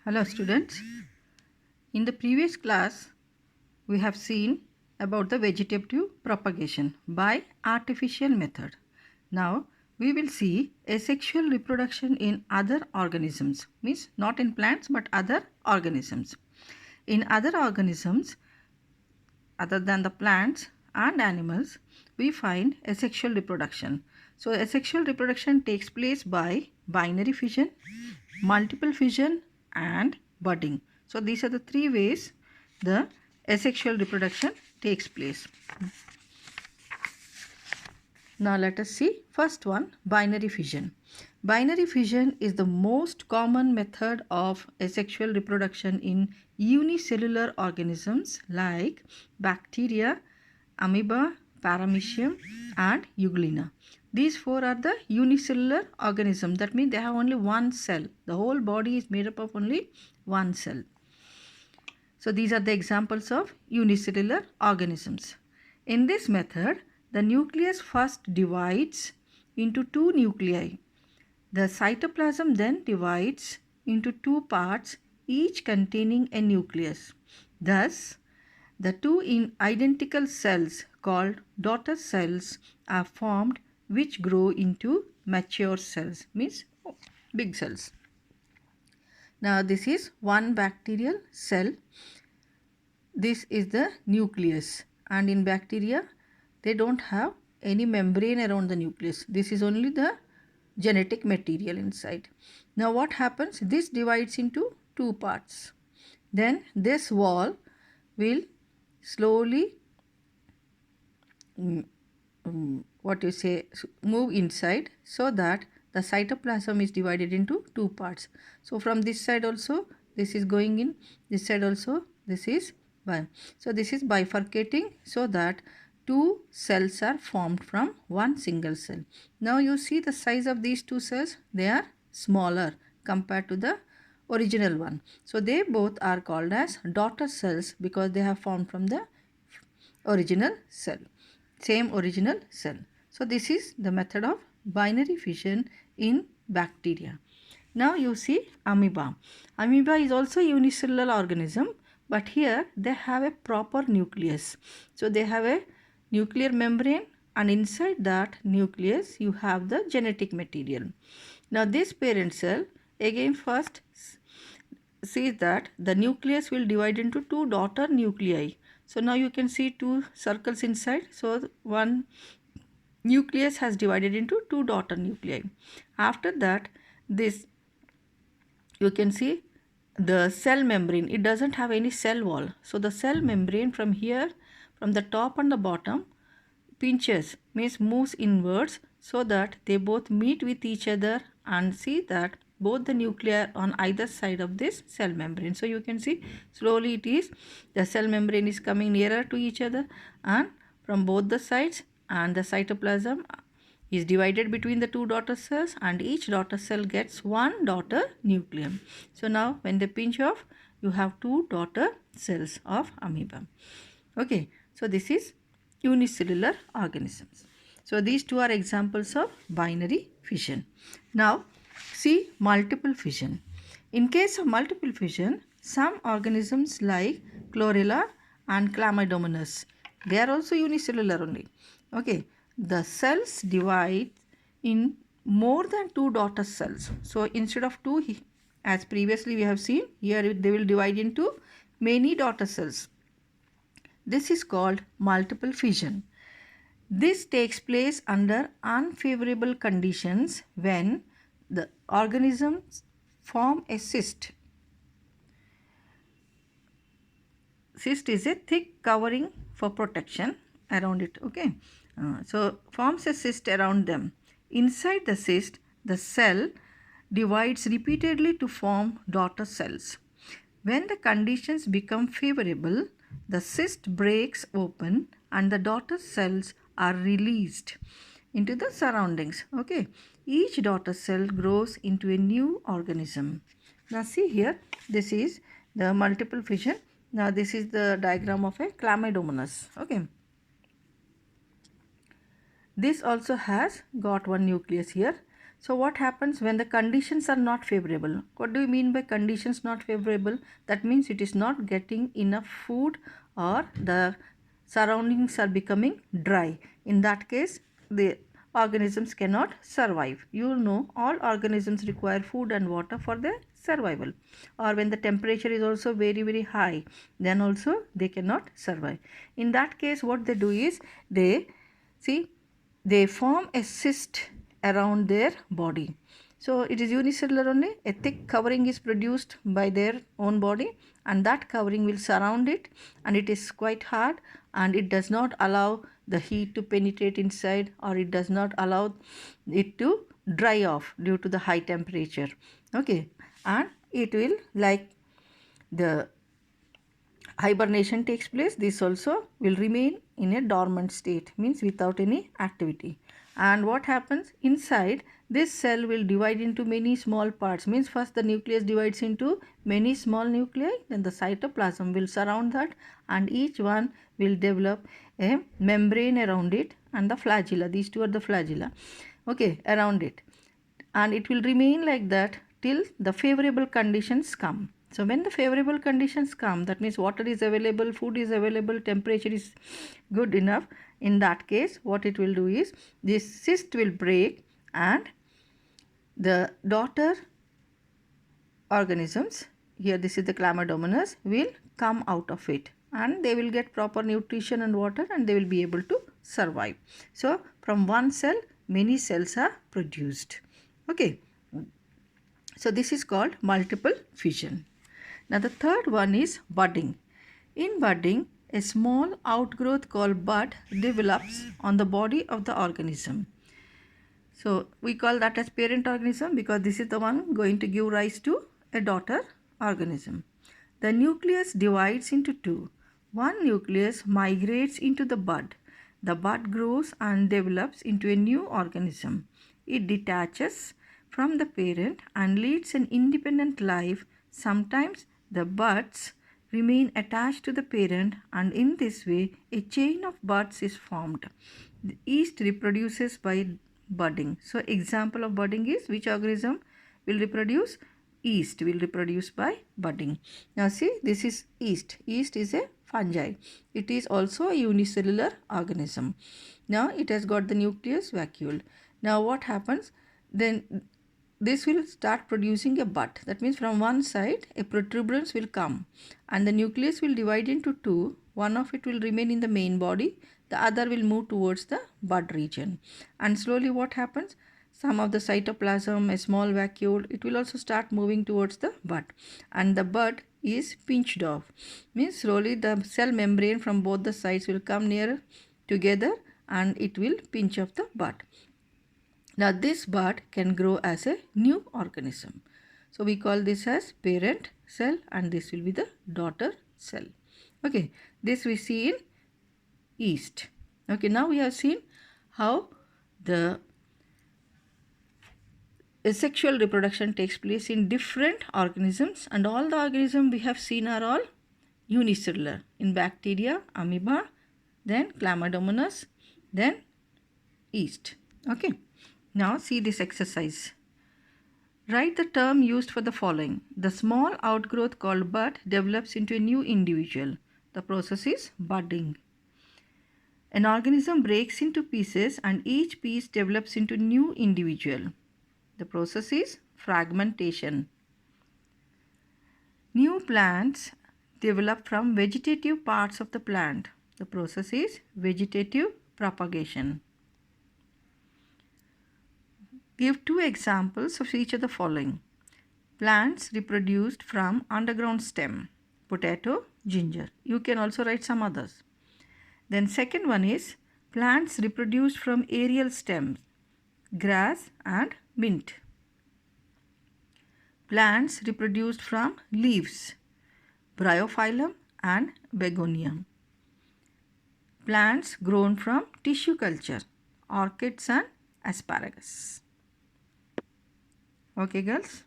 Hello students. In the previous class we have seen about the vegetative propagation by artificial method. Now we will see asexual reproduction in other organisms, means not in plants but other organisms. In other organisms other than the plants and animals, we find asexual reproduction. So asexual reproduction takes place by binary fission, multiple fission and budding. So these are the three ways the asexual reproduction takes place. Now let us see first one, binary fission. Binary fission is the most common method of asexual reproduction in unicellular organisms like bacteria, amoeba, paramecium and euglena. These four are the unicellular organisms. That means they have only one cell. The whole body is made up of only one cell. So these are the examples of unicellular organisms. In this method, the nucleus first divides into two nuclei. The cytoplasm then divides into two parts, each containing a nucleus. Thus, the two identical cells called daughter cells are formed, which grow into mature cells, means big cells. Now this is one bacterial cell. This is the nucleus, and in bacteria they don't have any membrane around the nucleus. This is only the genetic material inside. Now what happens? This divides into two parts. Then this wall will slowly move inside, so that the cytoplasm is divided into two parts. So from this side also this is going in, this side also this is so this is bifurcating, so that two cells are formed from one single cell. Now you see the size of these two cells, they are smaller compared to the original one. So they both are called as daughter cells because they have formed from the original cell, same original cell. So this is the method of binary fission in bacteria. Now you see amoeba. Amoeba is also a unicellular organism, but here they have a proper nucleus. So they have a nuclear membrane, and inside that nucleus you have the genetic material. Now this parent cell again first sees that the nucleus will divide into two daughter nuclei. So now you can see two circles inside. So one nucleus has divided into two daughter nuclei. After that, this you can see the cell membrane, it doesn't have any cell wall. So the cell membrane from here, from the top and the bottom, pinches, means moves inwards, so that they both meet with each other and see that both the nuclei on either side of this cell membrane. So you can see slowly it is, the cell membrane is coming nearer to each other and from both the sides, and the cytoplasm is divided between the two daughter cells, and each daughter cell gets one daughter nucleum. So now when they pinch off, you have two daughter cells of amoeba. Okay, so this is unicellular organisms. So these two are examples of binary fission. Now see multiple fission. In case of multiple fission, some organisms like chlorella and chlamydomonas, they are also unicellular only. Okay, the cells divide in more than two daughter cells. So instead of two, as previously we have seen, here they will divide into many daughter cells. This is called multiple fission. This takes place under unfavorable conditions when the organisms form a cyst. Cyst is a thick covering for protection around it. Okay, so forms a cyst around them. Inside the cyst, the cell divides repeatedly to form daughter cells. When the conditions become favorable, the cyst breaks open and the daughter cells are released into the surroundings. Okay, each daughter cell grows into a new organism. Now see here, this is the multiple fission. Now this is the diagram of a chlamydomonas. Okay, this also has got one nucleus here. So what happens when the conditions are not favorable? What do you mean by conditions not favorable? That means it is not getting enough food or the surroundings are becoming dry. In that case, the organisms cannot survive. You will know all organisms require food and water for their survival. Or when the temperature is also very high, then also they cannot survive. In that case, what they do is they form a cyst around their body. So it is unicellular only. A thick covering is produced by their own body, and that covering will surround it, and it is quite hard, and it does not allow the heat to penetrate inside, or it does not allow it to dry off due to the high temperature. Okay, and it will, like the hibernation takes place, this also will remain in a dormant state, means without any activity. And what happens inside, this cell will divide into many small parts, means first the nucleus divides into many small nuclei, then the cytoplasm will surround that, and each one will develop a membrane around it, and the flagella, these two are the flagella, okay, around it, and it will remain like that till the favorable conditions come. So when the favorable conditions come, that means water is available, food is available, temperature is good enough, in that case what it will do is this cyst will break, and the daughter organisms, here this is the Chlamydomonas, will come out of it, and they will get proper nutrition and water, and they will be able to survive. So from one cell many cells are produced. Okay, so this is called multiple fission. Now the third one is budding. In budding, a small outgrowth called bud develops on the body of the organism. So we call that as parent organism because this is the one going to give rise to a daughter organism. The nucleus divides into two. One nucleus migrates into the bud. The bud grows and develops into a new organism. It detaches from the parent and leads an independent life. Sometimes the buds remain attached to the parent, and in this way a chain of buds is formed. The yeast reproduces by budding. So example of budding is which organism will reproduce? Yeast will reproduce by budding. Now see, this is yeast. Yeast is a fungi. It is also a unicellular organism. Now it has got the nucleus vacuoled. Now what happens? Then this will start producing a bud. That means from one side a protuberance will come, and the nucleus will divide into two. One of it will remain in the main body, the other will move towards the bud region. And slowly what happens? Some of the cytoplasm, a small vacuole, it will also start moving towards the bud, and the bud is pinched off. Means slowly the cell membrane from both the sides will come near together, and it will pinch off the bud. Now this bud can grow as a new organism. So we call this as parent cell, and this will be the daughter cell. Okay, this we see in yeast. Okay, now we have seen how the asexual reproduction takes place in different organisms, and all the organisms we have seen are all unicellular. In bacteria, amoeba, then Chlamydomonas, then yeast. Okay. Now see this exercise. Write the term used for the following. The small outgrowth called bud develops into a new individual. The process is budding. An organism breaks into pieces and each piece develops into new individual. The process is fragmentation. New plants develop from vegetative parts of the plant. The process is vegetative propagation. Give two examples of each of the following. Plants reproduced from underground stem, potato, ginger. You can also write some others. Then second one is plants reproduced from aerial stems, grass and mint. Plants reproduced from leaves, bryophyllum and begonia. Plants grown from tissue culture, orchids and asparagus. Okay girls.